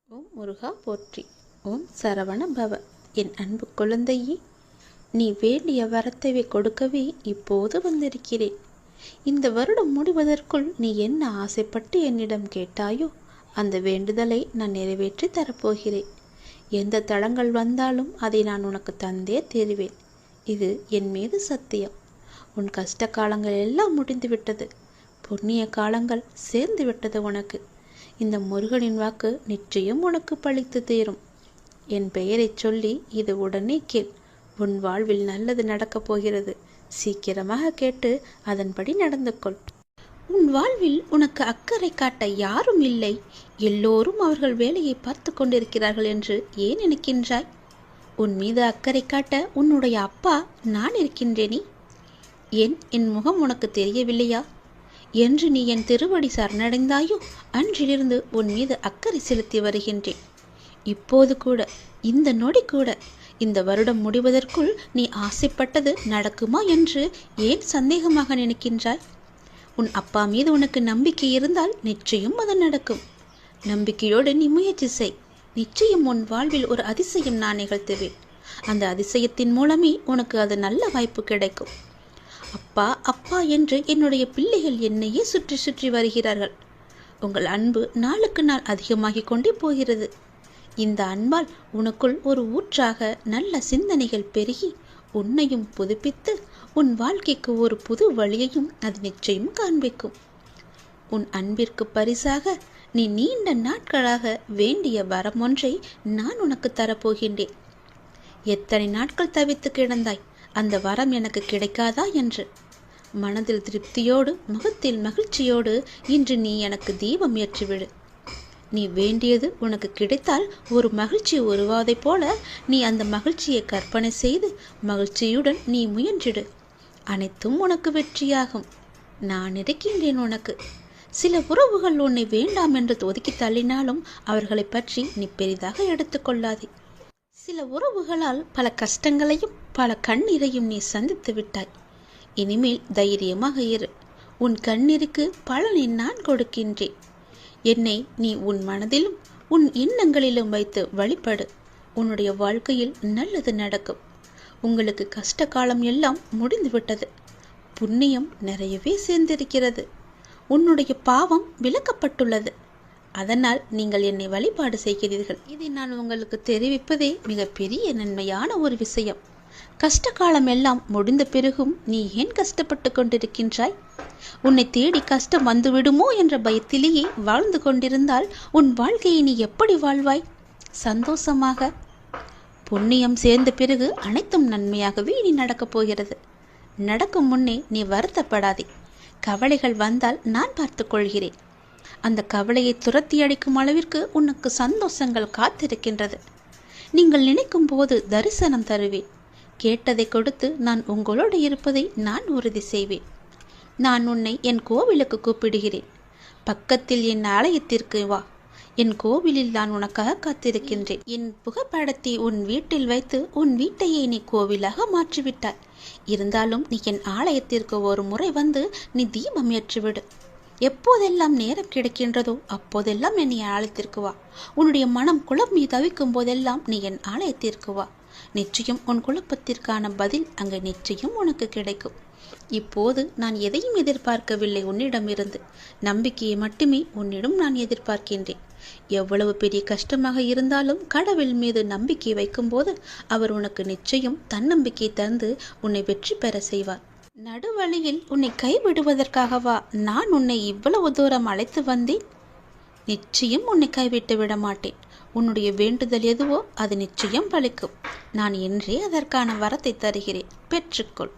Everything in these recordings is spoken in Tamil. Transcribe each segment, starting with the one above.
ஓம் முருகா போற்றி. ஓம் சரவண பவ. என் அன்பு குழந்தையே, நீ வேண்டிய வரத்தை கொடுக்கவே இப்போது வந்திருக்கிறேன். இந்த வருடம் முடிவதற்குள் நீ என்ன ஆசைப்பட்டு என்னிடம் கேட்டாயோ அந்த வேண்டுதலை நான் நிறைவேற்றி தரப்போகிறேன். எந்த தடங்கள் வந்தாலும் அதை நான் உனக்கு தந்தே தருவேன். இது என் மீது சத்தியம். உன் கஷ்ட காலங்கள் எல்லாம் முடிந்துவிட்டது. புண்ணிய காலங்கள் சேர்ந்து விட்டது உனக்கு. இந்த முருகனின் வாக்கு நிச்சயம் உனக்கு பழித்து தீரும். என் பெயரைச் சொல்லி இது உடனே கேள். உன் வாழ்வில் நல்லது நடக்கப் போகிறது. சீக்கிரமாக கேட்டு அதன்படி நடந்து கொள். உன் வாழ்வில் உனக்கு அக்கறை காட்ட யாரும் இல்லை. எல்லோரும் அவர்கள் வேலையை பார்த்து கொண்டிருக்கிறார்கள் என்று ஏன் நினைக்கின்றாய்? உன் மீது அக்கறை காட்ட உன்னுடைய அப்பா நான் இருக்கின்றேனே. ஏன் என் முகம் உனக்கு தெரியவில்லையா? என்று நீ என் திருவடி சரணடைந்தாயோ அன்றிலிருந்து உன் மீது அக்கறை செலுத்தி வருகின்றேன். இப்போது கூட, இந்த நொடி கூட, இந்த வருடம் முடிவதற்குள் நீ ஆசைப்பட்டது நடக்குமா என்று ஏன் சந்தேகமாக நினைக்கின்றாய்? உன் அப்பா மீது உனக்கு நம்பிக்கை இருந்தால் நிச்சயம் அது நடக்கும். நம்பிக்கையோடு நீ முயற்சி செய். நிச்சயம் உன் வாழ்வில் ஒரு அதிசயம் நான் நிகழ்த்துவேன். அந்த அதிசயத்தின் மூலமே உனக்கு அது நல்ல வாய்ப்பு கிடைக்கும். அப்பா அப்பா என்று என்னுடைய பிள்ளைகள் என்னையே சுற்றி சுற்றி வருகிறார்கள். உங்கள் அன்பு நாளுக்கு நாள் அதிகமாகிக் கொண்டே போகிறது. இந்த அன்பால் உனக்குள் ஒரு ஊற்றாக நல்ல சிந்தனைகள் பெருகி உன்னையும் புதுப்பித்து உன் வாழ்க்கைக்கு ஒரு புது வழியையும் அது நிச்சயம் காண்பிக்கும். உன் அன்பிற்கு பரிசாக நீ நீண்ட நாட்களாக வேண்டிய வரம் ஒன்றை நான் உனக்கு தரப்போகின்றேன். எத்தனை நாட்கள் தவித்து கிடந்தாய், அந்த வரம் எனக்கு கிடைக்காதா என்று. மனதில் திருப்தியோடு முகத்தில் மகிழ்ச்சியோடு இன்று நீ எனக்கு தீபம் ஏற்றிவிடு. நீ வேண்டியது உனக்கு கிடைத்தால் ஒரு மகிழ்ச்சி உருவாவதைப் போல நீ அந்த மகிழ்ச்சியை கற்பனை செய்து மகிழ்ச்சியுடன் நீ முயன்றிடு. அனைத்தும் உனக்கு வெற்றியாகும். நான் இருக்கின்றேன் உனக்கு. சில உறவுகள் உன்னை வேண்டாம் என்று ஒதுக்கி தள்ளினாலும் அவர்களை பற்றி நீ பெரிதாக எடுத்துக்கொள்ளாதே. சில உறவுகளால் பல கஷ்டங்களையும் பல கண்ணீரையும் நீ சந்தித்து விட்டாய். இனிமேல் தைரியமாக இரு. உன் கண்ணீருக்கு பலனை நான் கொடுக்கின்றேன். என்னை நீ உன் மனதிலும் உன் எண்ணங்களிலும் வைத்து வழிபடு. உன்னுடைய வாழ்க்கையில் நல்லது நடக்கும். உங்களுக்கு கஷ்ட காலம் எல்லாம் முடிந்துவிட்டது. புண்ணியம் நிறையவே சேர்ந்திருக்கிறது. உன்னுடைய பாவம் விலக்கப்பட்டுள்ளது. அதனால் நீங்கள் என்னை வழிபாடு செய்கிறீர்கள். இதை நான் உங்களுக்கு தெரிவிப்பதே மிகப்பெரிய நன்மையான ஒரு விஷயம். கஷ்ட காலம் எல்லாம் முடிந்த பிறகும் நீ ஏன் கஷ்டப்பட்டு கொண்டிருக்கின்றாய்? உன்னை தேடி கஷ்டம் வந்துவிடுமோ என்ற பயத்திலேயே வாழ்ந்து கொண்டிருந்தால் உன் வாழ்க்கையை நீ எப்படி வாழ்வாய்? சந்தோஷமாக. புண்ணியம் சேர்ந்த பிறகு அனைத்தும் நன்மையாகவே நீ நடக்கப் போகிறது. நடக்கும் முன்னே நீ வருத்தப்படாதே. கவலைகள் வந்தால் நான் பார்த்துக் கொள்கிறேன். அந்த கவலையை துரத்தி அடிக்கும் அளவிற்கு உனக்கு சந்தோஷங்கள் காத்திருக்கின்றது. நீங்கள் நினைக்கும் போது தரிசனம் தருவேன். கேட்டதை கொடுத்து நான் உங்களோடு இருப்பதை நான் உறுதி செய்வேன். நான் உன்னை என் கோவிலுக்கு கூப்பிடுகிறேன். பக்கத்தில் என் ஆலயத்திற்கு வா. என் கோவிலில் நான் உனக்காக காத்திருக்கின்றேன். என் புகைப்படத்தை உன் வீட்டில் வைத்து உன் வீட்டையே நீ கோவிலாக மாற்றிவிட்டாய். இருந்தாலும் நீ என் ஆலயத்திற்கு ஒரு முறை வந்து நீ தீபம் ஏற்றிவிடு. எப்போதெல்லாம் நேரம் கிடைக்கின்றதோ அப்போதெல்லாம் என்னை ஆலயத்திற்கு வா. உன்னுடைய மனம் குழம்பி தவிக்கும் போதெல்லாம் நீ என் ஆலயத்திற்கு வா. நிச்சயம் உன் குழப்பத்திற்கான பதில் அங்கு நிச்சயம் உனக்கு கிடைக்கும். இப்போது நான் எதையும் எதிர்பார்க்கவில்லை உன்னிடமிருந்து. நம்பிக்கையை மட்டுமே உன்னிடம் நான் எதிர்பார்க்கின்றேன். எவ்வளவு பெரிய கஷ்டமாக இருந்தாலும் கடவுள் மீது நம்பிக்கை வைக்கும்போது அவர் உனக்கு நிச்சயம் தன்னம்பிக்கை தந்து உன்னை வெற்றி பெற செய்வார். நடுவழியில் உன்னை கைவிடுவதற்காகவா நான் உன்னை இவ்வளவு தூரம் அழைத்து வந்தேன்? நிச்சயம் உன்னை கைவிட்டு விட மாட்டேன். உன்னுடைய வேண்டுதல் எதுவோ அது நிச்சயம் பலிக்கும். நான் என்றே அதற்கான வரத்தை தருகிறேன். பெற்றுக்கொள்.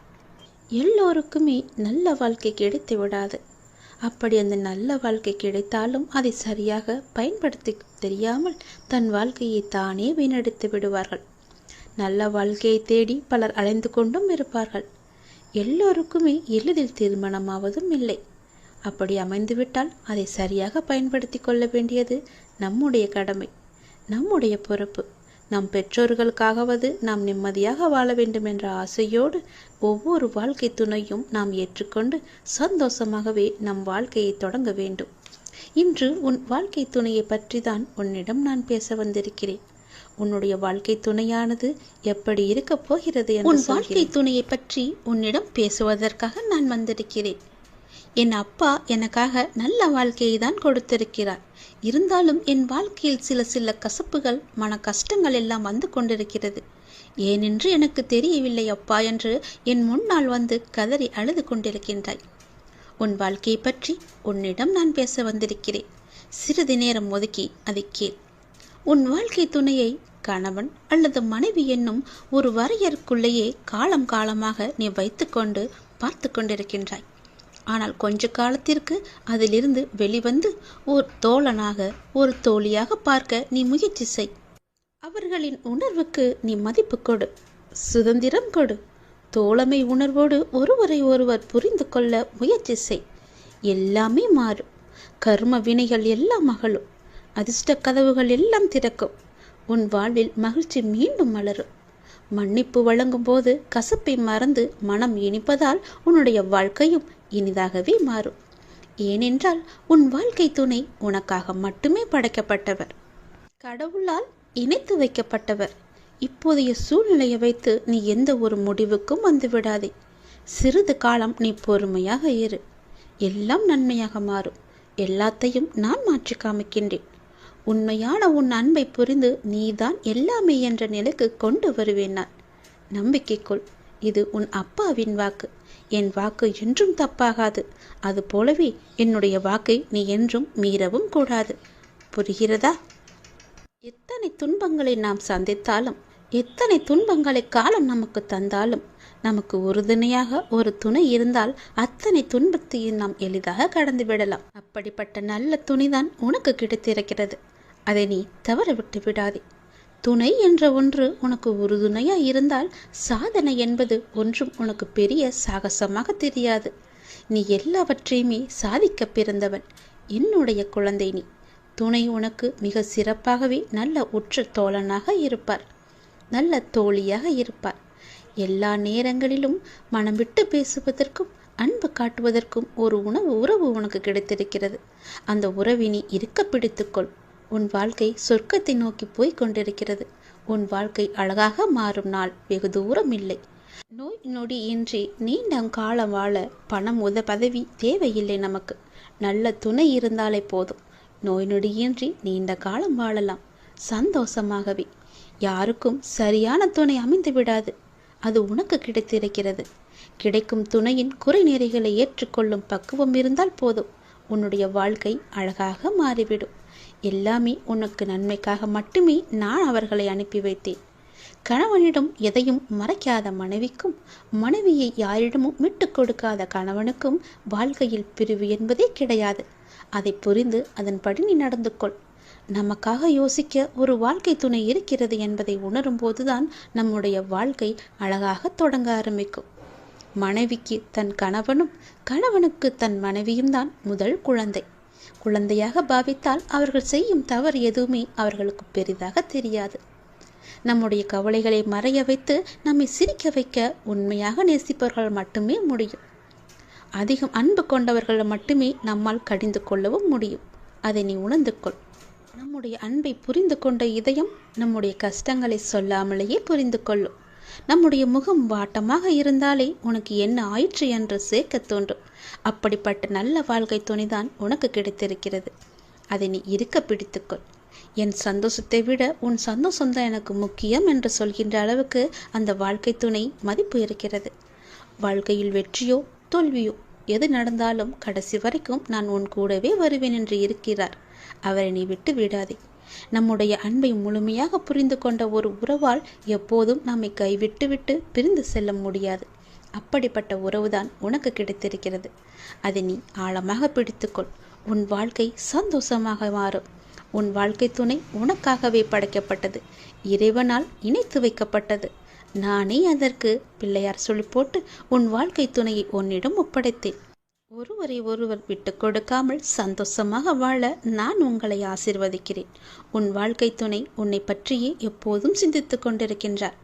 எல்லோருக்குமே நல்ல வாழ்க்கை கிடைத்து விடாது. அப்படி அந்த நல்ல வாழ்க்கை கிடைத்தாலும் அதை சரியாக பயன்படுத்தி தெரியாமல் தன் வாழ்க்கையை தானே வீணடித்து விடுவார்கள். நல்ல வாழ்க்கையை தேடி பலர் அலைந்து கொண்டும் இருப்பார்கள். எல்லோருக்குமே எளிதில் தீர்மானமாவதும் இல்லை. அப்படி அமைந்துவிட்டால் அதை சரியாக பயன்படுத்தி கொள்ள வேண்டியது நம்முடைய கடமை, நம்முடைய பொறுப்பு. நம் பெற்றோர்களுக்காகவது நாம் நிம்மதியாக வாழ வேண்டும் என்ற ஆசையோடு ஒவ்வொரு வாழ்க்கை துணையும் நாம் ஏற்றுக்கொண்டு சந்தோஷமாகவே நம் வாழ்க்கையை தொடங்க வேண்டும். இன்று உன் வாழ்க்கை துணையை பற்றி தான் உன்னிடம் நான் பேச வந்திருக்கிறேன். உன்னுடைய வாழ்க்கை துணையானது எப்படி இருக்கப் போகிறது என்று உன் வாழ்க்கை துணையை பற்றி உன்னிடம் பேசுவதற்காக நான் வந்திருக்கிறேன். என் அப்பா எனக்காக நல்ல வாழ்க்கையை தான் கொடுத்திருக்கிறார். இருந்தாலும் என் வாழ்க்கையில் சில கசப்புகள், மன கஷ்டங்கள் எல்லாம் வந்து கொண்டிருக்கிறது. ஏனென்று எனக்கு தெரியவில்லை அப்பா என்று என் முன்னால் வந்து கதறி அழுது கொண்டிருக்கின்றாய். உன் வாழ்க்கையை பற்றி உன்னிடம் நான் பேச வந்திருக்கிறேன். சிறிது நேரம் ஒதுக்கி அதை கேள். உன் வாழ்க்கை துணையை கணவன் அல்லது மனைவி என்னும் ஒரு வரையறுக்குள்ளேயே காலம் காலமாக நீ வைத்துக்கொண்டு பார்த்து கொண்டிருக்கின்றாய். ஆனால் கொஞ்ச காலத்திற்கு அதிலிருந்து வெளிவந்து ஒரு தோழனாக, ஒரு தோழியாக பார்க்க நீ முயற்சி செய். அவர்களின் உணர்வுக்கு நீ மதிப்பு கொடு, சுதந்திரம் கொடு. தோழமை உணர்வோடு ஒருவரை ஒருவர் புரிந்து கொள்ள முயற்சி செய். எல்லாமே மாறும். கர்ம வினைகள் எல்லாம் அகலும். அதிர்ஷ்ட கதவுகள் எல்லாம் திறக்கும். உன் வாழ்வில் மகிழ்ச்சி மீண்டும் மலரும். மன்னிப்பு வழங்கும் போது கசப்பை மறந்து மனம் இனிப்பதால் உன்னுடைய வாழ்க்கையும் இனிதாகவே மாறும். ஏனென்றால் உன் வாழ்க்கை துணை உனக்காக மட்டுமே படைக்கப்பட்டவர், கடவுளால் இணைத்து வைக்கப்பட்டவர். இப்போதைய சூழ்நிலையை வைத்து நீ எந்த ஒரு முடிவுக்கும் வந்து விடாதே. சிறிது காலம் நீ பொறுமையாக இரு. எல்லாம் நன்மையாக மாறும். எல்லாத்தையும் நான் மாற்றி காமிக்கின்றேன். உண்மையான உன் அன்பை புரிந்து நீதான் எல்லாமே என்ற நிலைக்கு கொண்டு வருவேன் நான். நம்பிக்கை கொள். இது உன் அப்பாவின் வாக்கு. என் வாக்கு என்றும் தப்பாகாது. அது போலவே என்னுடைய வாக்கை நீ என்றும் மீறவும் கூடாது. புரிகிறதா? எத்தனை துன்பங்களை நாம் சந்தித்தாலும், எத்தனை துன்பங்களை காலம் நமக்கு தந்தாலும், நமக்கு உறுதுணையாக ஒரு துணை இருந்தால் அத்தனை துன்பத்தையும் நாம் எளிதாக கடந்து விடலாம். அப்படிப்பட்ட நல்ல துணிதான் உனக்கு கிடைத்திருக்கிறது. அதை நீ தவற விட்டு விடாதே. துணை என்ற ஒன்று உனக்கு உறுதுணையாக இருந்தால் சாதனை என்பது ஒன்றும் உனக்கு பெரிய சாகசமாக தெரியாது. நீ எல்லாவற்றையுமே சாதிக்க பிறந்தவன். என்னுடைய குழந்தை நீ. துணை உனக்கு மிக சிறப்பாகவே நல்ல உற்ற தோழனாக இருப்பார், நல்ல தோழியாக இருப்பார். எல்லா நேரங்களிலும் மனம் விட்டு பேசுவதற்கும் அன்பு காட்டுவதற்கும் ஒரு உறவு உனக்கு கிடைத்திருக்கிறது. அந்த உறவினை இருக்க பிடித்துக்கொள். உன் வாழ்க்கை சொர்க்கத்தை நோக்கி போய் கொண்டிருக்கிறது. உன் வாழ்க்கை அழகாக மாறும் நாள் வெகு தூரம் இல்லை. நோய் நொடி இன்றி நீண்ட காலம் வாழ பணம் பதவி தேவையில்லை நமக்கு. நல்ல துணை இருந்தாலே போதும். நோய் நொடியின்றி நீண்ட காலம் வாழலாம் சந்தோஷமாகவே. யாருக்கும் சரியான துணை அமைந்து விடாது. அது உனக்கு கிடைத்திருக்கிறது. கிடைக்கும் துணையின் குறை நிறைகளை ஏற்றுக்கொள்ளும் பக்குவம் இருந்தால் போதும். உன்னுடைய வாழ்க்கை அழகாக மாறிவிடும். எல்லாமே உனக்கு நன்மைக்காக மட்டுமே நான் அவர்களை அனுப்பி வைத்தேன். கணவனிடம் எதையும் மறைக்காத மனைவிக்கும், மனைவியை யாரிடமும் விட்டு கொடுக்காத கணவனுக்கும் வாழ்க்கையில் பிரிவு என்பதே கிடையாது. அதை புரிந்து அதன்படி நீ நடந்து கொள். நமக்காக யோசிக்க ஒரு வாழ்க்கை துணை இருக்கிறது என்பதை உணரும் போதுதான் நம்முடைய வாழ்க்கை அழகாக தொடங்க ஆரம்பிக்கும். மனைவிக்கு தன் கணவனும், கணவனுக்கு தன் மனைவியும் தான் முதல் குழந்தை. குழந்தையாக பாவித்தால் அவர்கள் செய்யும் தவறு எதுவுமே அவர்களுக்கு பெரிதாக தெரியாது. நம்முடைய கவலைகளை மறைய வைத்து நம்மை சிரிக்க வைக்க உண்மையாக நேசிப்பவர்கள் மட்டுமே முடியும். அதிகம் அன்பு கொண்டவர்கள் மட்டுமே நம்மால் கடிந்து கொள்ளவும் முடியும். அதை நீ உணர்ந்து கொள். நம்முடைய அன்பை புரிந்து கொண்ட இதயம் நம்முடைய கஷ்டங்களை சொல்லாமலேயே புரிந்து கொள்ளும். நம்முடைய முகம் வாட்டமாக இருந்தாலே உனக்கு என்ன ஆயிற்று என்று சேர்க்க தோன்றும். அப்படிப்பட்ட நல்ல வாழ்க்கை துணைதான் உனக்கு கிடைத்திருக்கிறது. அதை நீ இருக்க பிடித்துக்கொள். என் சந்தோஷத்தை விட உன் சந்தோஷம்தான் எனக்கு முக்கியம் என்று சொல்கின்ற அளவுக்கு அந்த வாழ்க்கை துணை மதிப்பு இருக்கிறது. வாழ்க்கையில் வெற்றியோ தோல்வியோ எது நடந்தாலும் கடைசி வரைக்கும் நான் உன் கூடவே வருவேன் என்று இருக்கிறார். அவரை நீ விட்டு விடாதே. நம்முடைய அன்பை முழுமையாக புரிந்து கொண்ட ஒரு உறவால் எப்போதும் நம்மை கைவிட்டு பிரிந்து செல்ல முடியாது. அப்படிப்பட்ட உறவுதான் உனக்கு கிடைத்திருக்கிறது. அதை நீ ஆழமாக பிடித்துக்கொள். உன் வாழ்க்கை சந்தோஷமாக மாறும். உன் வாழ்க்கை துணை உனக்காகவே படைக்கப்பட்டது. இறைவனால் இணைத்து வைக்கப்பட்டது. நானே அதற்கு பிள்ளையார் சொல்லி போட்டு உன் வாழ்க்கை துணையை உன்னிடம் ஒப்படைத்தேன். ஒருவரை ஒருவர் விட்டு கொடுக்காமல் சந்தோஷமாக வாழ நான் உங்களை ஆசீர்வதிக்கிறேன். உன் வாழ்க்கை துணை உன்னை பற்றியே எப்போதும் சிந்தித்து கொண்டிருக்கின்றார்.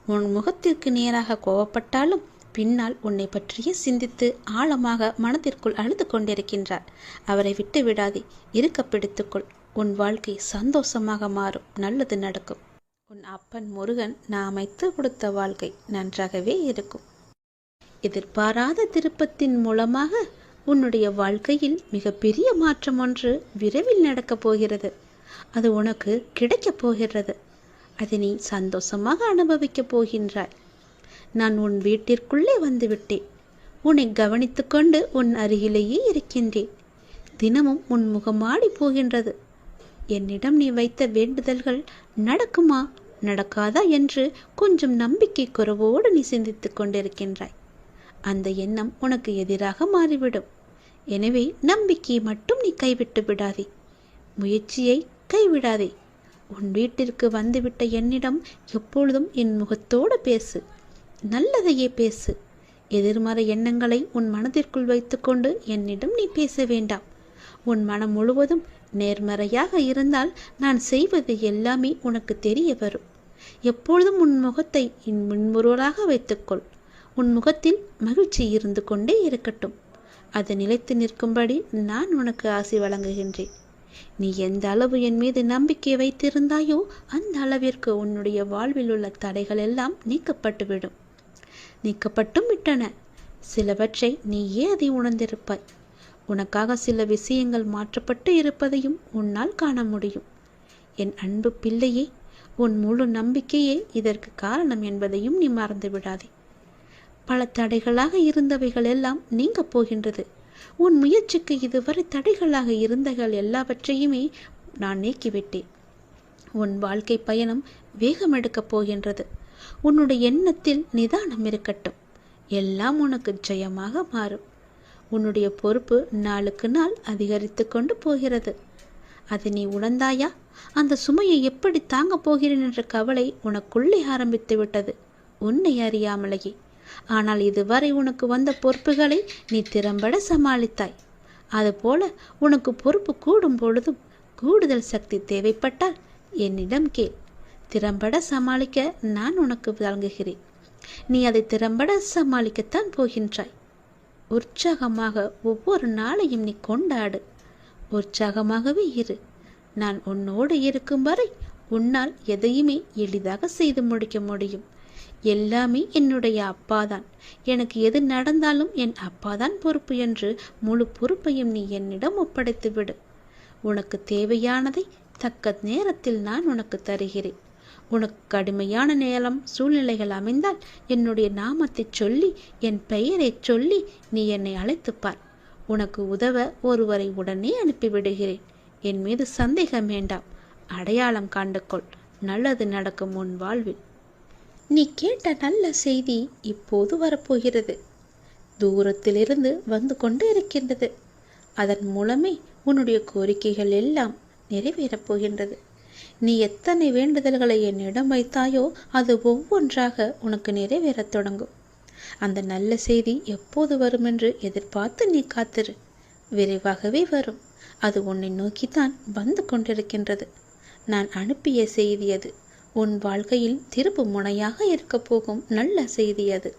உன் முகத்திற்கு நேராக கோபப்பட்டாலும் பின்னால் உன்னை பற்றியே சிந்தித்து ஆழமாக மனதிற்குள் அழுது கொண்டிருக்கின்றார். அவரை விட்டு விடாதே, இருக்க பிடித்துக்கொள். உன் வாழ்க்கை சந்தோஷமாக மாறும், நல்லது நடக்கும். உன் அப்பன் முருகன் நான் அமைத்து கொடுத்த வாழ்க்கை நன்றாகவே இருக்கும். எதிர்பாராத திருப்பத்தின் மூலமாக உன்னுடைய வாழ்க்கையில் மிகப்பெரிய மாற்றம் ஒன்று விரைவில் நடக்கப் போகிறது. அது உனக்கு கிடைக்கப் போகிறது. அதை நீ சந்தோஷமாக அனுபவிக்கப் போகின்றாய். நான் உன் வீட்டிற்குள்ளே வந்துவிட்டேன். உன்னை கவனித்து கொண்டு உன் அருகிலேயே இருக்கின்றேன். தினமும் உன் முகமாடி போகின்றது. என்னிடம் நீ வைத்த வேண்டுதல்கள் நடக்குமா நடக்காதா என்று கொஞ்சம் நம்பிக்கை குறைவோடு நீ சிந்தித்து கொண்டிருக்கின்றாய். அந்த எண்ணம் உனக்கு எதிராக மாறிவிடும். எனவே நம்பிக்கையை மட்டும் நீ கைவிட்டு விடாதே, முயற்சியை கைவிடாதே. உன் வீட்டிற்கு வந்துவிட்ட என்னிடம் எப்பொழுதும் என் முகத்தோடு பேசு, நல்லதையே பேசு. எதிர்மறை எண்ணங்களை உன் மனதிற்குள் வைத்துக்கொண்டு என்னிடம் நீ பேச வேண்டாம். உன் மனம் முழுவதும் நேர்மறையாக இருந்தால் நான் செய்வது எல்லாமே உனக்கு தெரிய வரும். எப்பொழுதும் உன் முகத்தை முன்முறுவலாக வைத்துக்கொள். உன் முகத்தில் மகிழ்ச்சி இருந்து கொண்டே இருக்கட்டும். அது நிலைத்து நிற்கும்படி நான் உனக்கு ஆசி வழங்குகின்றேன். நீ எந்த அளவு என் மீது நம்பிக்கை வைத்திருந்தாயோ அந்த அளவிற்கு உன்னுடைய வாழ்வில் உள்ள தடைகள் எல்லாம் நீக்கப்பட்டுவிடும். நீக்கப்பட்டும் விட்டன. சிலவற்றை நீயே அதை உணர்ந்திருப்பாய். உனக்காக சில விஷயங்கள் மாற்றப்பட்டு இருப்பதையும் உன்னால் காண முடியும். என் அன்பு பிள்ளையே, உன் முழு நம்பிக்கையே இதற்கு காரணம் என்பதையும் நீ மறந்து விடாதே. பல தடைகளாக இருந்தவைகள் எல்லாம் நீங்க போகின்றது. உன் முயற்சிக்கு இதுவரை தடைகளாக இருந்தகள் எல்லாவற்றையுமே நான் நீக்கிவிட்டேன். உன் வாழ்க்கை பயணம் வேகம் எடுக்கப் போகின்றது. உன்னுடைய எண்ணத்தில் நிதானம் இருக்கட்டும். எல்லாம் உனக்கு ஜெயமாக மாறும். உன்னுடைய பொறுப்பு நாளுக்கு நாள் அதிகரித்து கொண்டு போகிறது. அதை நீ உணர்ந்தாயா? அந்த சுமையை எப்படி தாங்கப் போகிறேன் என்ற கவலை உனக்குள்ளே ஆரம்பித்து விட்டது, உன்னை அறியாமலேயே. ஆனால் இதுவரை உனக்கு வந்த பொறுப்புகளை நீ திறம்பட சமாளித்தாய். அதுபோல உனக்கு பொறுப்பு கூடும் பொழுதும் கூடுதல் சக்தி தேவைப்பட்டால் என்னிடம் கேள். திறம்பட சமாளிக்க நான் உனக்கு வழங்குகிறேன். நீ அதை திறம்பட சமாளிக்கத்தான் போகின்றாய். உற்சாகமாக ஒவ்வொரு நாளையும் நீ கொண்டாடு. உற்சாகமாகவே இரு. நான் உன்னோடு இருக்கும் வரை உன்னால் எதையுமே எளிதாக செய்து முடிக்க முடியும். எல்லாமே என்னுடைய அப்பாதான். எனக்கு எது நடந்தாலும் என் அப்பாதான் பொறுப்பு என்று முழு பொறுப்பையும் நீ என்னிடம் ஒப்படைத்து விடு. உனக்கு தேவையானதை தக்க நேரத்தில் நான் உனக்கு தருகிறேன். உனக்கு கடுமையான நேரம் சூழ்நிலைகள் அமைந்தால் என்னுடைய நாமத்தை சொல்லி, என் பெயரை சொல்லி நீ என்னை அழைத்துப்பார். உனக்கு உதவ ஒருவரை உடனே அனுப்பிவிடுகிறேன். என் மீது சந்தேகம் வேண்டாம். அடையாளம் காண்டுகொள். நல்லது நடக்கும் உன் வாழ்வில். நீ கேட்ட நல்ல செய்தி இப்போது வரப்போகிறது. தூரத்திலிருந்து வந்து கொண்டு இருக்கின்றது. அதன் மூலமே உன்னுடைய கோரிக்கைகள் எல்லாம் நிறைவேறப் போகின்றது. நீ எத்தனை வேண்டுதல்களை என்னிடம் வைத்தாயோ அது ஒவ்வொன்றாக உனக்கு நிறைவேறத் தொடங்கும். அந்த நல்ல செய்தி எப்போது வரும் என்று எதிர்பார்த்து நீ காத்திரு. விரைவாகவே வரும். அது உன்னை நோக்கித்தான் வந்து கொண்டிருக்கின்றது. நான் அனுப்பிய செய்தி அது. உன் வாழ்க்கையில் திருப்பு முனையாக இருக்கப் போகும் நல்ல செய்தி அது.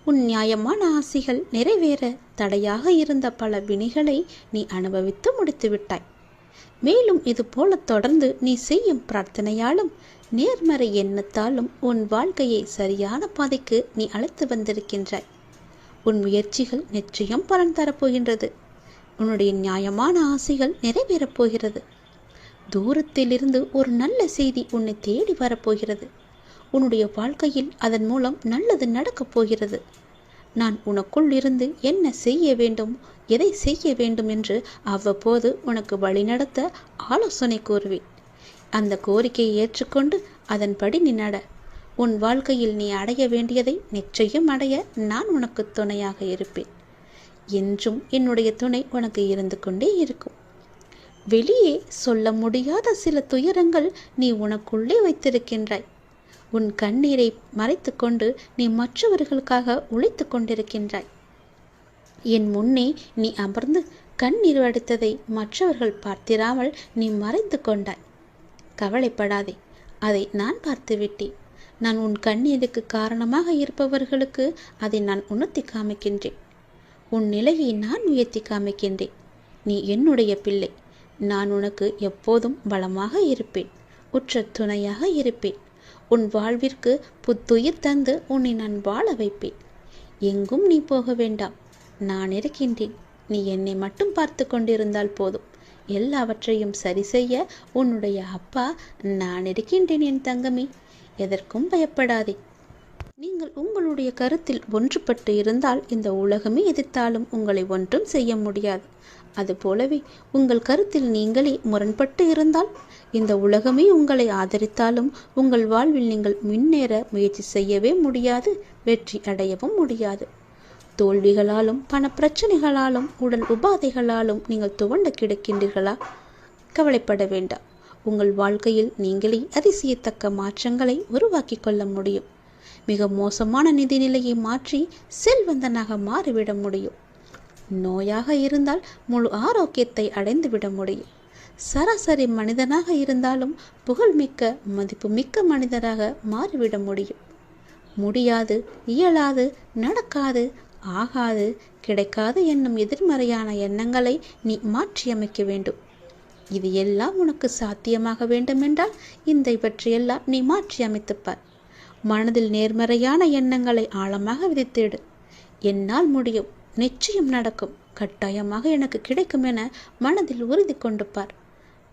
உன் நியாயமான ஆசைகள் நிறைவேற தடையாக இருந்த பல வினைகளை நீ அனுபவித்து முடித்து விட்டாய். மேலும் இது போல தொடர்ந்து நீ செய்யும் பிரார்த்தனையாலும் நேர்மறை எண்ணத்தாலும் உன் வாழ்க்கையை சரியான பாதைக்கு நீ அழைத்து வந்திருக்கின்றாய். உன் முயற்சிகள் நிச்சயம் பலன் தரப்போகின்றது. உன்னுடைய நியாயமான ஆசைகள் நிறைவேறப் போகிறது. தூரத்திலிருந்து ஒரு நல்ல செய்தி உன்னை தேடி வரப்போகிறது. உன்னுடைய வாழ்க்கையில் அதன் மூலம் நல்லது நடக்கப் போகிறது. நான் உனக்குள் இருந்து என்ன செய்ய வேண்டும், எதை செய்ய வேண்டும் என்று அவ்வப்போது உனக்கு வழிநடத்த ஆலோசனை கூறுவேன். அந்த கோரிக்கையை ஏற்றுக்கொண்டு அதன்படி நீ நட. உன் வாழ்க்கையில் நீ அடைய வேண்டியதை நிச்சயம் அடைய நான் உனக்கு துணையாக இருப்பேன். என்றும் என்னுடைய துணை உனக்கு இருந்து கொண்டே இருக்கும். வெளியே சொல்ல முடியாத சில துயரங்கள் நீ உனக்குள்ளே வைத்திருக்கின்றாய். உன் கண்ணீரை மறைத்து கொண்டு நீ மற்றவர்களுக்காக உழைத்து கொண்டிருக்கின்றாய். என் முன்னே நீ அமர்ந்து கண்ணீர் வடித்ததை மற்றவர்கள் பார்த்திராமல் நீ மறைந்து கொண்டாய். கவலைப்படாதே, அதை நான் பார்த்து விட்டேன். நான் உன் கண்ணீருக்கு காரணமாக இருப்பவர்களுக்கு அதை நான் உணர்த்தி காமிக்கின்றேன். உன் நிலையை நான் உயர்த்தி காமிக்கின்றேன். நீ என்னுடைய பிள்ளை. நான் உனக்கு எப்போதும் பலமாக இருப்பேன், உற்ற துணையாக இருப்பேன். உன் வாழ்விற்கு புத்துயிர் தந்து உன்னை நான் வாழ வைப்பேன். எங்கும் நீ போக வேண்டாம், நான் இருக்கின்றேன். நீ என்னை மட்டும் பார்த்து கொண்டிருந்தால் போதும். எல்லாவற்றையும் சரி செய்ய உன்னுடைய அப்பா நான் இருக்கின்றேன் என் தங்கமே. எதற்கும் பயப்படாதே. நீங்கள் உங்களுடைய கருத்தில் ஒன்றுபட்டு இருந்தால் இந்த உலகமே எதிர்த்தாலும் உங்களை ஒன்றும் செய்ய முடியாது. அதுபோலவே உங்கள் கருத்தில் நீங்களே முரண்பட்டு இருந்தால் இந்த உலகமே உங்களை ஆதரித்தாலும் உங்கள் வாழ்வில் நீங்கள் முன்னேற முயற்சி செய்யவே முடியாது, வெற்றி அடையவும் முடியாது. தோல்விகளாலும் பண பிரச்சனைகளாலும் உடல் உபாதைகளாலும் நீங்கள் துவண்டு கிடக்கின்றீர்களா? கவலைப்பட வேண்டாம். உங்கள் வாழ்க்கையில் நீங்களே அதிசயத்தக்க மாற்றங்களை உருவாக்கி கொள்ள முடியும். மிக மோசமான நிதிநிலையை மாற்றி செல்வந்தனாக மாறிவிட முடியும். நோயாக இருந்தால் முழு ஆரோக்கியத்தை அடைந்துவிட முடியும். சராசரி மனிதனாக இருந்தாலும் புகழ்மிக்க மதிப்புமிக்க மனிதராக மாறிவிட முடியும். முடியாது, இயலாது, நடக்காது, ஆகாது, கிடைக்காது என்னும் எதிர்மறையான எண்ணங்களை நீ மாற்றியமைக்க வேண்டும். இது எல்லாம் உனக்கு சாத்தியமாக வேண்டுமென்றால் இவற்றையெல்லாம் நீ மாற்றி அமைத்துப்பார். மனதில் நேர்மறையான எண்ணங்களை ஆழமாக விதித்திடு. என்னால் முடியும், நிச்சயம் நடக்கும், கட்டாயமாக எனக்கு கிடைக்கும் என மனதில் உறுதி கொண்டு பார்.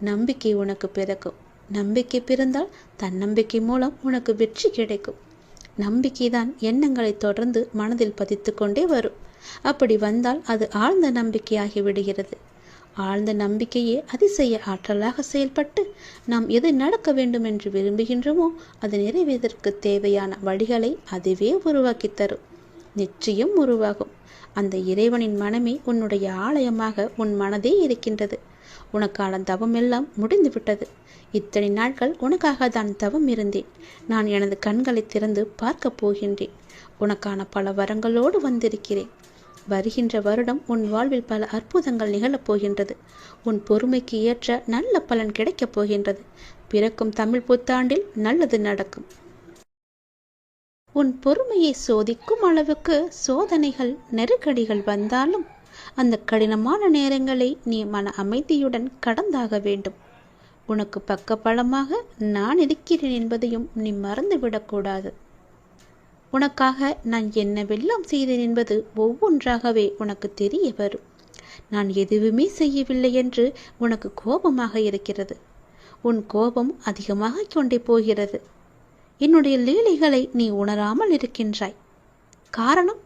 நம்பிக்கை உனக்கு பிறக்கும். நம்பிக்கை பிறந்தால் தன்னம்பிக்கை மூலம் உனக்கு வெற்றி கிடைக்கும். நம்பிக்கைதான் எண்ணங்களை தொடர்ந்து மனதில் பதித்து கொண்டே வரும். அப்படி வந்தால் அது ஆழ்ந்த நம்பிக்கையாகி விடுகிறது. ஆழ்ந்த நம்பிக்கையே அதிசய ஆற்றலாக செயல்பட்டு நாம் எது நடக்க வேண்டும் என்று விரும்புகின்றோமோ அது நிறைவேறதற்கு தேவையான வழிகளை அதுவே உருவாக்கி தரும். நிச்சயம் உருவாகும். அந்த இறைவனின் மனமே உன்னுடைய ஆலயமாக உன் மனதே இருக்கின்றது. உனக்கான தவம் எல்லாம் முடிந்துவிட்டது. இத்தனை நாட்கள் உனக்காக தான் தவம் இருந்தேன். நான் எனது கண்களை திறந்து பார்க்க போகின்றேன். உனக்கான பல வரங்களோடு வந்திருக்கிறேன். வருகின்ற வருடம் உன் வாழ்வில் பல அற்புதங்கள் நிகழப் போகின்றது. உன் பொறுமைக்கு ஏற்ற நல்ல பலன் கிடைக்கப் போகின்றது. பிறக்கும் தமிழ் புத்தாண்டில் நல்லது நடக்கும். உன் பொறுமையை சோதிக்கும் அளவுக்கு சோதனைகள், நெருக்கடிகள் வந்தாலும் அந்த கடினமான நேரங்களை நீ மன அமைதியுடன் கடந்தாக வேண்டும். உனக்கு பக்கபலமாக நான் இருக்கிறேன் என்பதையும் நீ மறந்துவிடக்கூடாது. உனக்காக நான் என்னவெல்லாம் செய்தேன் என்பது ஒவ்வொன்றாகவே உனக்கு தெரிய வரும். நான் எதுவுமே செய்யவில்லை என்று உனக்கு கோபமாக இருக்கிறது. உன் கோபம் அதிகமாக கொண்டே போகிறது. என்னுடைய லீலைகளை நீ உணராமல் இருக்கின்றாய். காரணம்,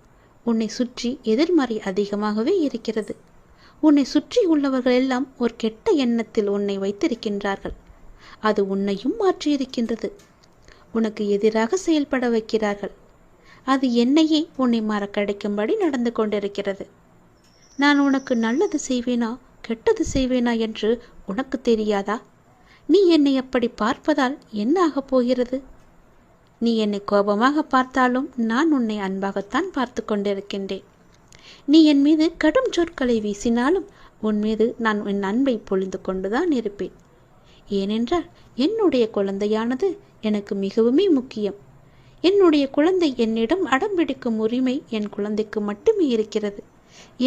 உன்னை சுற்றி எதிர்மறை அதிகமாகவே இருக்கிறது. உன்னை சுற்றி உள்ளவர்கள் எல்லாம் ஒரு கெட்ட எண்ணத்தில் உன்னை வைத்திருக்கின்றார்கள். அது உன்னையும் மாற்றியிருக்கின்றது. உனக்கு எதிராக செயல்பட வைக்கிறார்கள். அது என்னையே உன்னை மறக்கடிக்கும்படி நடந்து கொண்டிருக்கிறது. நான் உனக்கு நல்லது செய்வேனா கெட்டது செய்வேனா என்று உனக்கு தெரியாதா? நீ என்னை அப்படி பார்ப்பதால் என்ன ஆகப் போகிறது? நீ என்னை கோபமாக பார்த்தாலும் நான் உன்னை அன்பாகத்தான் பார்த்து கொண்டிருக்கின்றேன். நீ என் மீது கடும் சொற்களை வீசினாலும் உன் மீது நான் என் அன்பை பொழிந்து கொண்டுதான் இருப்பேன். ஏனென்றால் என்னுடைய குழந்தையானது எனக்கு மிகவுமே முக்கியம். என்னுடைய குழந்தை என்னிடம் அடம்பிடிக்கும் உரிமை என் குழந்தைக்கு மட்டுமே இருக்கிறது.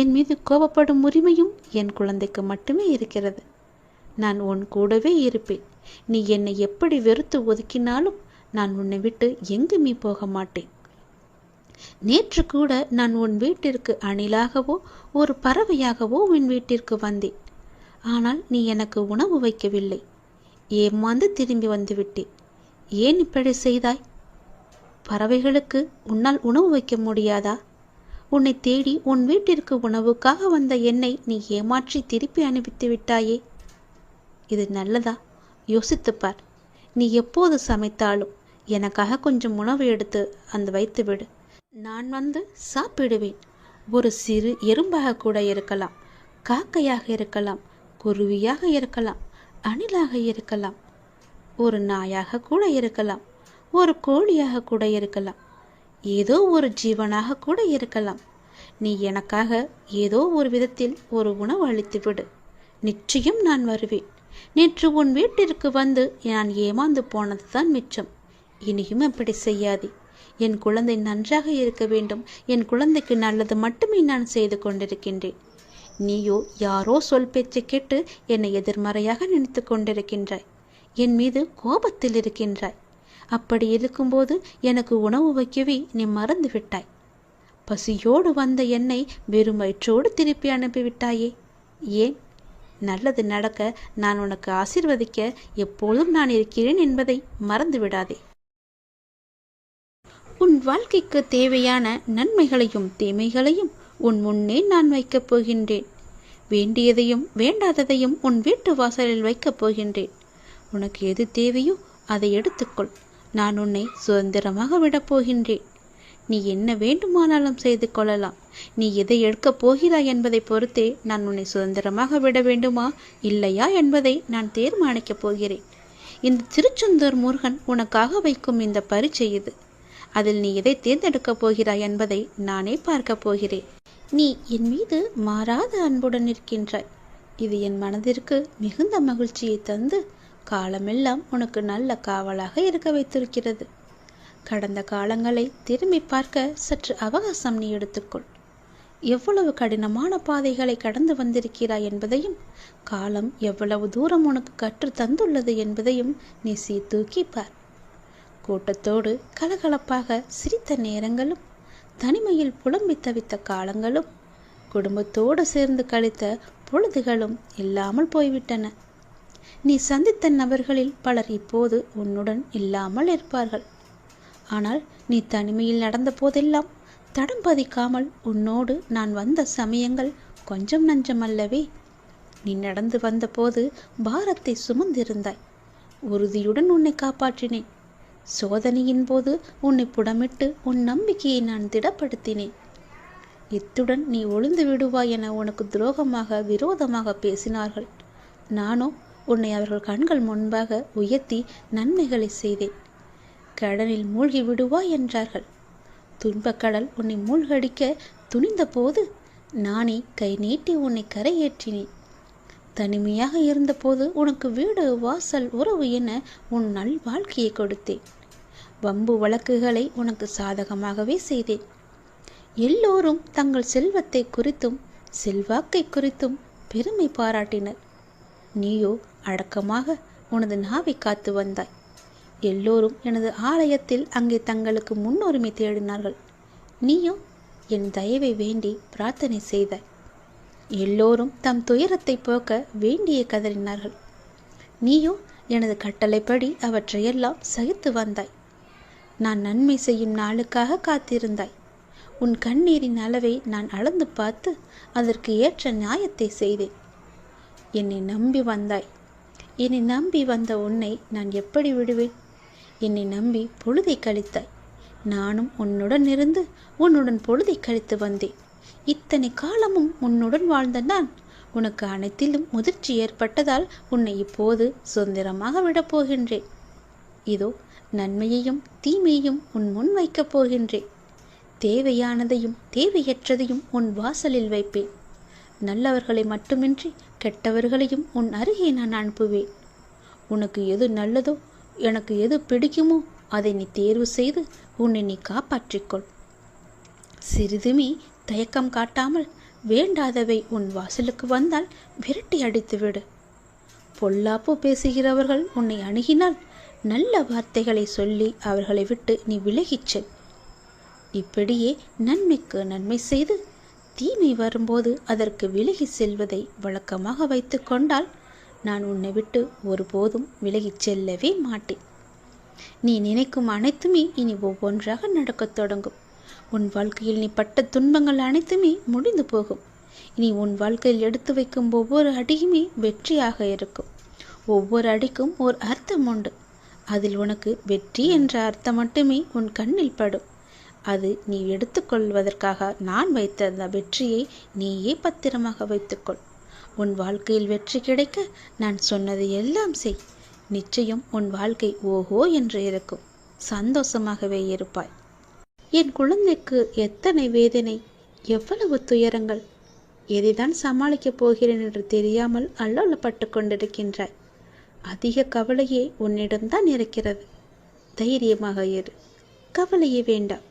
என் மீது கோபப்படும் உரிமையும் என் குழந்தைக்கு மட்டுமே இருக்கிறது. நான் உன் கூடவே இருப்பேன். நீ என்னை எப்படி வெறுத்து ஒதுக்கினாலும் நான் உன்னை விட்டு எங்குமே போக மாட்டேன். நேற்று கூட நான் உன் வீட்டிற்கு அணிலாகவோ ஒரு பறவையாகவோ உன் வீட்டிற்கு வந்தேன். ஆனால் நீ எனக்கு உணவு வைக்கவில்லை. ஏமாந்து திரும்பி வந்துவிட்டேன். ஏன் இப்படி செய்தாய்? பறவைகளுக்கு உன்னால் உணவு வைக்க முடியாதா? உன்னை தேடி உன் வீட்டிற்கு உணவுக்காக வந்த என்னை நீ ஏமாற்றி திருப்பி அனுப்பித்து விட்டாயே. இது நல்லதா? யோசித்துப்பார். நீ எப்போது சமைத்தாலும் எனக்காக கொஞ்சம் உணவு எடுத்து வைத்துவிடு. நான் வந்து சாப்பிடுவேன். ஒரு சிறு எறும்பாக கூட இருக்கலாம், காக்கையாக இருக்கலாம், குருவியாக இருக்கலாம், அணிலாக இருக்கலாம், ஒரு நாயாக கூட இருக்கலாம், ஒரு கோழியாக கூட இருக்கலாம், ஏதோ ஒரு ஜீவனாக கூட இருக்கலாம். நீ எனக்காக ஏதோ ஒரு விதத்தில் ஒரு உணவு அளித்து விடு. நிச்சயம் நான் வருவேன். நேற்று உன் வீட்டிற்கு வந்து நான் ஏமாந்து போனது தான் மிச்சம். இனியும் அப்படி செய்யாதே. என் குழந்தை நன்றாக இருக்க வேண்டும், என் குழந்தைக்கு நல்லது மட்டுமே நான் செய்து கொண்டிருக்கின்றேன். நீயோ யாரோ சொல் பேச்சு கேட்டு என்னை எதிர்மறையாக நினைத்து கொண்டிருக்கின்றாய். என் மீது கோபத்தில் இருக்கின்றாய். அப்படி இருக்கும்போது எனக்கு உணவு வைக்கவே நீ மறந்து விட்டாய். பசியோடு வந்த என்னை வெறும் வயிற்றோடு திருப்பி அனுப்பிவிட்டாயே. ஏன்? நல்லது நடக்க, நான் உனக்கு ஆசீர்வதிக்க எப்போதும் நான் இருக்கிறேன் என்பதை மறந்து விடாதே. உன் வாழ்க்கைக்கு தேவையான நன்மைகளையும் தீமைகளையும் உன் முன்னே நான் வைக்கப் போகின்றேன். வேண்டியதையும் வேண்டாததையும் உன் வீட்டு வாசலில் வைக்கப் போகின்றேன். உனக்கு எது தேவையோ அதை எடுத்துக்கொள். நான் உன்னை சுதந்திரமாக விடப் போகின்றேன். நீ என்ன வேண்டுமானாலும் செய்து கொள்ளலாம். நீ எதை எடுக்கப் போகிறாய் என்பதை பொறுத்தே நான் உன்னை சுதந்திரமாக விட வேண்டுமா இல்லையா என்பதை நான் தீர்மானிக்கப் போகிறேன். இந்த திருச்செந்தூர் முருகன் உனக்காக வைக்கும் இந்த பரீட்சை இது. அதில் நீ எதை தேர்ந்தெடுக்கப் போகிறாய் என்பதை நானே பார்க்கப் போகிறேன். நீ என் மீது மாறாத அன்புடன் இருக்கின்றாய். இது என் மனதிற்கு மிகுந்த மகிழ்ச்சியை தந்து காலமெல்லாம் உனக்கு நல்ல காவலாக இருக்க வைத்திருக்கிறது. கடந்த காலங்களை திரும்பி பார்க்க சற்று அவகாசம் நீ எடுத்துக்கொள். எவ்வளவு கடினமான பாதைகளை கடந்து வந்திருக்கிறாய் என்பதையும், காலம் எவ்வளவு தூரம் உனக்கு கற்று தந்துள்ளது என்பதையும் நீ சீர்தூக்கி பார். கூட்டத்தோடு கலகலப்பாக சிரித்த நேரங்களும், தனிமையில் புலம்பி தவித்த காலங்களும், குடும்பத்தோடு சேர்ந்து கழித்த பொழுதுகளும் இல்லாமல் போய்விட்டன. நீ சந்தித்த நபர்களில் பலர் இப்போது உன்னுடன் இல்லாமல் இருப்பார்கள். ஆனால் நீ தனிமையில் நடந்த போதெல்லாம் தடம் பதிக்காமல் உன்னோடு நான் வந்த சமயங்கள் கொஞ்சம் நஞ்சமல்லவே. நீ நடந்து வந்தபோது பாரத்தை சுமந்திருந்தாய். உறுதியுடன் உன்னை காப்பாற்றினேன். சோதனையின் போது உன்னை புடமிட்டு உன் நம்பிக்கையை நான் திடப்படுத்தினேன். இத்துடன் நீ ஒளிந்து விடுவாய் என உனக்கு துரோகமாக விரோதமாக பேசினார்கள். நானோ உன்னை அவர்கள் கண்கள் முன்பாக உயர்த்தி நன்மைகளை செய்தேன். கடலில் மூழ்கி விடுவாய் என்றார்கள். துன்பக்கடல் உன்னை மூழ்கடிக்க துணிந்த போது நானே கை நீட்டி உன்னை கரையேற்றினேன். தனிமையாக இருந்தபோது உனக்கு வீடு வாசல் உறவு என உன் நல் வாழ்க்கையை கொடுத்தேன். வம்பு வழக்குகளை உனக்கு சாதகமாகவே செய்தேன். எல்லோரும் தங்கள் செல்வத்தை குறித்தும் செல்வாக்கை குறித்தும் பெருமை பாராட்டினர். நீயோ அடக்கமாக உனது நாவை காத்து வந்தாய். எல்லோரும் எனது ஆலயத்தில் அங்கே தங்களுக்கு முன்னுரிமை தேடினார்கள். நீயோ என் தயவை வேண்டி பிரார்த்தனை செய்தாய். எல்லோரும் தம் துயரத்தை போக்க வேண்டிய கதறினார்கள். நீயோ எனது கட்டளைப்படி அவற்றையெல்லாம் சகித்து வந்தாய். நான் நன்மை செய்யும் நாளுக்காக காத்திருந்தாய். உன் கண்ணீரின் அளவை நான் அளந்து பார்த்து அதற்கு ஏற்ற நியாயத்தை செய்தேன். என்னை நம்பி வந்தாய். என்னை நம்பி வந்த உன்னை நான் எப்படி விடுவேன்? என்னை நம்பி பொழுதை கழித்தாய். நானும் உன்னுடன் இருந்து உன்னுடன் பொழுதை கழித்து வந்தேன். இத்தனை காலமும் உன்னுடன் வாழ்ந்த நான் உனக்கு அனைத்திலும் முதிர்ச்சி ஏற்பட்டதால் உன்னை இப்போது சுதந்திரமாக விடப் போகின்றேன். இதோ நன்மையையும் தீமையையும் உன் முன் வைக்கப் போகின்றேன். தேவையானதையும் தேவையற்றதையும் உன் வாசலில் வைப்பேன். நல்லவர்களை மட்டுமின்றி கெட்டவர்களையும் உன் அருகே நான் அனுப்புவேன். உனக்கு எது நல்லதோ, எனக்கு எது பிடிக்குமோ அதை நீ தேர்வு செய்து உன்னை நீ காப்பாற்றிக்கொள். சிறிதுமே தயக்கம் காட்டாமல் வேண்டாதவை உன் வாசலுக்கு வந்தால் விரட்டி அடித்துவிடு. பொல்லாப்பு பேசுகிறவர்கள் உன்னை அணுகினால் நல்ல வார்த்தைகளை சொல்லி அவர்களை விட்டு நீ விலகிச் செல். இப்படியே நன்மைக்கு நன்மை செய்து தீமை வரும்போது அதற்கு விலகி செல்வதை வழக்கமாக வைத்து கொண்டால் நான் உன்னை விட்டு ஒருபோதும் விலகிச் செல்லவே மாட்டேன். நீ நினைக்கும் அனைத்துமே இனி ஒவ்வொன்றாக நடக்கத் தொடங்கும். உன் வாழ்க்கையில் நீ பட்ட துன்பங்கள் அனைத்துமே முடிந்து போகும். இனி உன் வாழ்க்கையில் எடுத்து வைக்கும் ஒவ்வொரு அடியுமே வெற்றியாக இருக்கும். ஒவ்வொரு அடிக்கும் ஒரு அர்த்தம் உண்டு. அதில் உனக்கு வெற்றி என்ற அர்த்தம் மட்டுமே உன் கண்ணில் படும். அது நீ எடுத்துக்கொள்வதற்காக நான் வைத்த அந்த வெற்றியை நீயே பத்திரமாக வைத்துக்கொள். உன் வாழ்க்கையில் வெற்றி கிடைக்க நான் சொன்னதை எல்லாம் செய். நிச்சயம் உன் வாழ்க்கை ஓஹோ என்று இருக்கும். சந்தோஷமாகவே இருப்பாய். என் குழந்தைக்கு எத்தனை வேதனை, எவ்வளவு துயரங்கள்! எதைதான் சமாளிக்கப் போகிறேன் என்று தெரியாமல் அல்லோலப்பட்டு கொண்டிருக்கின்றாய். அதிக கவலையே உன்னிடம்தான் இருக்கிறது. தைரியமாக இரு. கவலையே வேண்டாம்.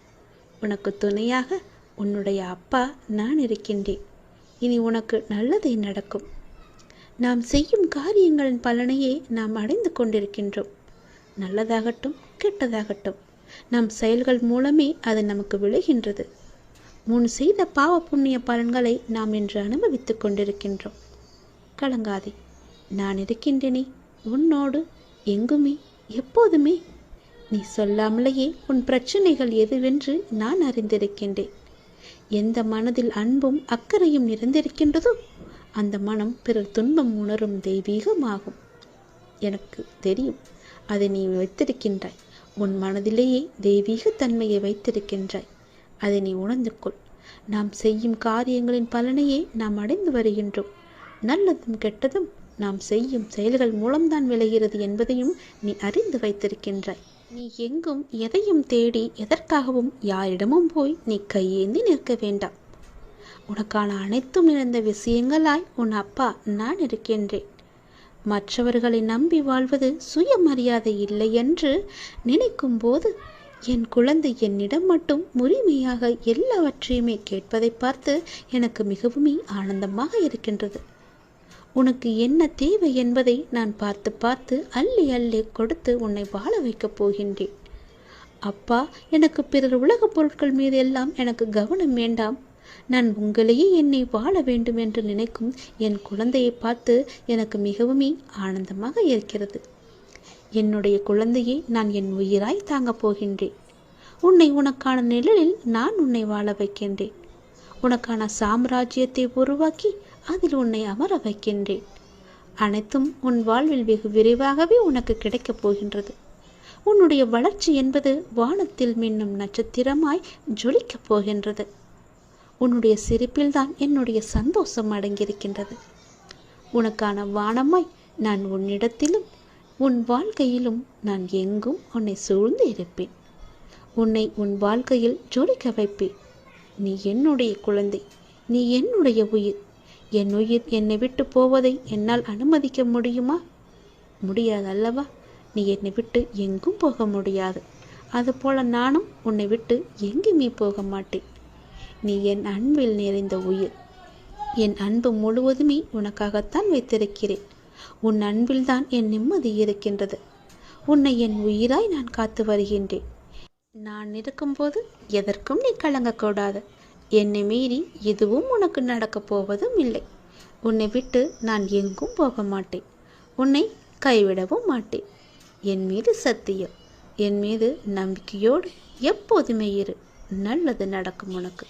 உனக்கு துணையாக உன்னுடைய அப்பா நான் இருக்கின்றேன். இனி உனக்கு நல்லதே நடக்கும். நாம் செய்யும் காரியங்களின் பலனையே நாம் அடைந்து கொண்டிருக்கின்றோம். நல்லதாகட்டும் கெட்டதாகட்டும் நம் செயல்கள் மூலமே அது நமக்கு விளைகின்றது. முன் செய்த பாவ புண்ணிய பலன்களை நாம் இன்று அனுபவித்துக் கொண்டிருக்கின்றோம். கலங்காதே, நான் இருக்கின்றேனே உன்னோடு, எங்குமே எப்போதுமே. நீ சொல்லாமலேயே உன் பிரச்சனைகள் எதுவென்று நான் அறிந்திருக்கின்றேன். எந்த மனதில் அன்பும் அக்கறையும் நிறைந்திருக்கின்றதோ அந்த மனம் பிறர் துன்பம் உணரும் தெய்வீகமாகும். எனக்கு தெரியும், அதை நீ வைத்திருக்கின்றாய். உன் மனதிலேயே தெய்வீக தன்மையை வைத்திருக்கின்றாய். அதை நீ உணர்ந்து கொள். நாம் செய்யும் காரியங்களின் பலனையே நாம் அடைந்து வருகின்றோம். நல்லதும் கெட்டதும் நாம் செய்யும் செயல்கள் மூலம்தான் விளைகிறது என்பதையும் நீ அறிந்து வைத்திருக்கின்றாய். நீ எங்கும் எதையும் தேடி எதற்காகவும் யாரிடமும் போய் நீ கையேந்தி நிற்க வேண்டாம். உனக்கான அனைத்தும் நிறைந்த விஷயங்களாய் உன் அப்பா நான் இருக்கின்றேன். மற்றவர்களை நம்பி வாழ்வது சுயமரியாதை இல்லை என்று நினைக்கும் போது என் குழந்தை என்னிடம் மட்டும் உரிமையாக எல்லாவற்றையுமே கேட்பதை பார்த்து எனக்கு மிகவும் ஆனந்தமாக இருக்கின்றது. உனக்கு என்ன தேவை என்பதை நான் பார்த்து பார்த்து அள்ளி அள்ளி கொடுத்து உன்னை வாழ வைக்கப் போகின்றேன். அப்பா, எனக்கு பிறர் உலகப் பொருட்கள் மீது எல்லாம் எனக்கு கவனம் வேண்டாம். நான் உங்களையே என்னை வாழ வேண்டும் என்று நினைக்கும் என் குழந்தையை பார்த்து எனக்கு மிகவும் ஆனந்தமாக இருக்கிறது. என்னுடைய குழந்தையை நான் என் உயிராய் தாங்கப் போகின்றேன். உனக்கான நிழலில் நான் உன்னை வாழ வைக்கின்றேன். உனக்கான சாம்ராஜ்யத்தை உருவாக்கி அதில் உன்னை அமர வைக்கின்றேன். அனைத்தும் உன் வாழ்வில் வெகு விரைவாகவே உனக்கு கிடைக்கப் போகின்றது. உன்னுடைய வளர்ச்சி என்பது வானத்தில் மின்னும் நட்சத்திரமாய் ஜொலிக்கப் போகின்றது. உன்னுடைய சிரிப்பில்தான் என்னுடைய சந்தோஷம் அடங்கியிருக்கின்றது. உனக்கான வானமாய் நான் உன்னிடத்திலும் உன் வாழ்க்கையிலும் நான் எங்கும் உன்னை சூழ்ந்து இருப்பேன். உன்னை உன் வாழ்க்கையில் ஜொலிக்க வைப்பேன். நீ என்னுடைய குழந்தை, நீ என்னுடைய உயிர். என் உயிர் என்னை விட்டு போவதை என்னால் அனுமதிக்க முடியுமா? முடியாது அல்லவா? நீ என்னை விட்டு எங்கும் போக முடியாது. அதுபோல நானும் உன்னை விட்டு எங்குமே போக மாட்டேன். நீ என் அன்பில் நிறைந்த உயிர். என் அன்பு முழுவதுமே உனக்காகத்தான் வைத்திருக்கிறேன். உன் அன்பில்தான் என் நிம்மதி இருக்கின்றது. உன்னை என் உயிராய் நான் காத்து வருகின்றேன். நான் இருக்கும்போது எதற்கும் நீ கலங்கக்கூடாது. என்னை மீறி எதுவும் உனக்கு நடக்கப் போவதும் இல்லை. உன்னை விட்டு நான் எங்கும் போக மாட்டேன். உன்னை கைவிடவும் மாட்டேன். என் மீது சத்தியம், என் மீது நம்பிக்கையோடு எப்போதுமே இரு. நல்லது நடக்கும் உனக்கு.